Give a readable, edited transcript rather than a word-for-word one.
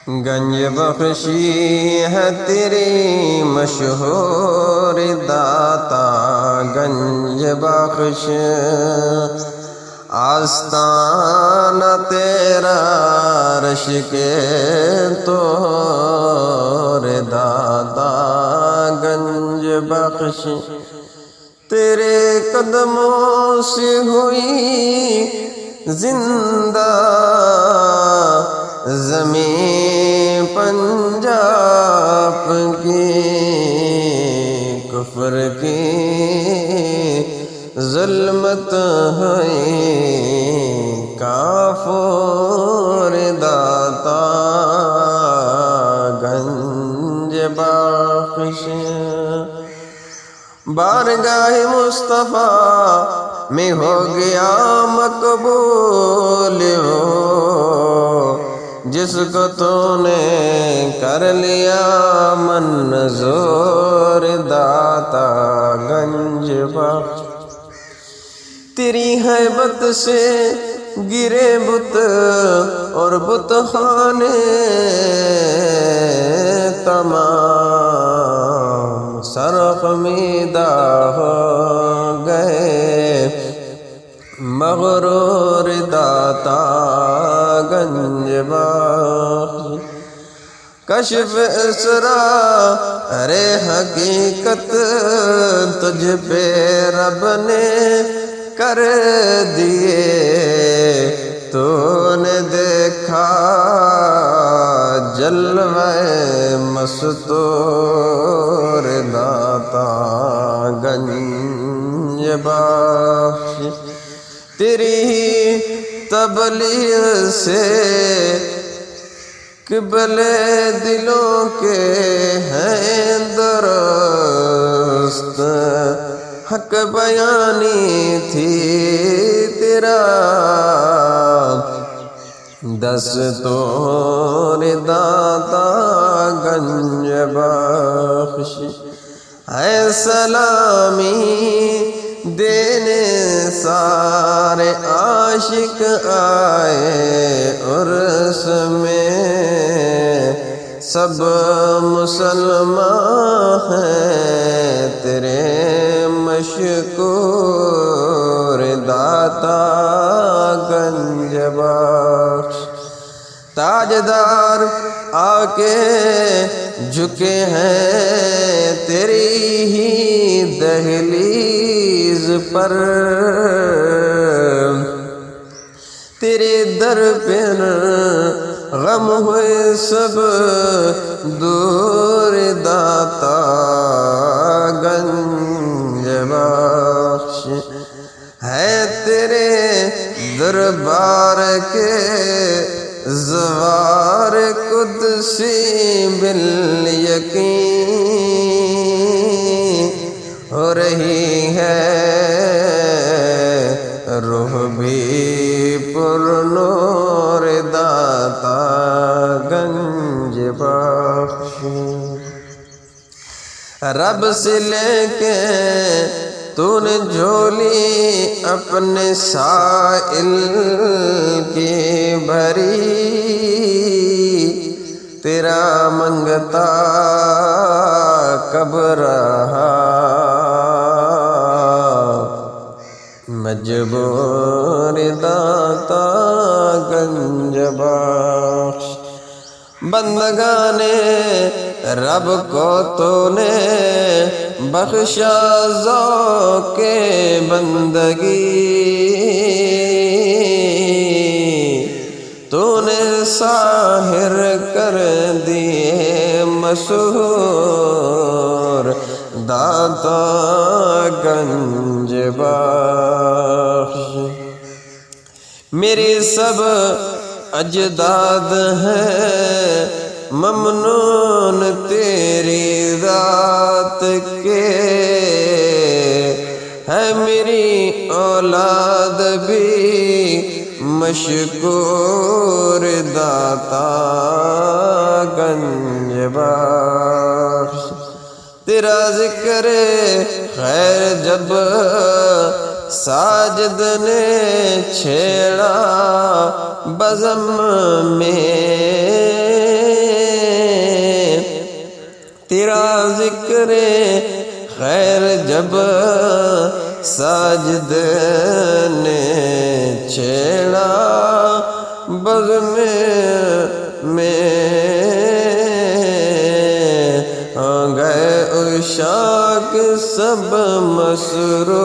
گنج بخشی ہے تیری مشہور داتا، گنج بخش آستانہ تیرا عرش کے طور داتا، گنج بخش تیرے قدموں سے ہوئی زندہ زمین پنجاب کی، کفر کی ظلمت ہوئی کافر داتا، گنج بخش بارگاہ مصطفیٰ میں ہو گیا مقبول ہو، جس کو تو نے کر لیا منظور داتا، گنج بخش تیری ہیبت سے گرے بت اور بت خانے تمام سرخمیدہ ہو گئے، مغرور داتا گنج بخش کشف اسرار حقیقت تجھ پہ رب نے کر دیے، تو نے دیکھا جلوہ مستور داتا، گنج بخش تیری تبلیغ سے قبلے دلوں کے ہیں درست، حق بیانی تھی تیرا دستور داتا، گنج بخش ہے سلامی دینے سارے عاشق آئے عرس میں، سب مسلمان ہیں تیرے مشکور داتا، گنج بخش تاجدار آ کے جھکے ہیں تیری ہی دہلیز پر، تیرے در پر غم ہوئے سب دور داتا، گنج بخش ہے تیرے دربار کے زوار قدسی بالیقین، ہو رہی ہے روح بھی پر نور داتا، گنج بخش رب سے لے کے تو نے جھولی اپنے سائل کی بھری، تیرا منگتا کب رہا مجبور داتا، گنج بخش بندگان رب کو تو نے بخشا ذوق بندگی، تو نے ساحر کر دیے مسحور داتا، گنج بخش میری سب اجداد ہیں ممنون تیری ذات کے، ہے میری اولاد بھی مشکور داتا، گنج بخش تیرا ذکر خیر جب ساجد نے چھیڑا بزم میں تیرا ذکر خیر جب ساجد نے چھیڑا بزم میں گئے عشاق سب مسرور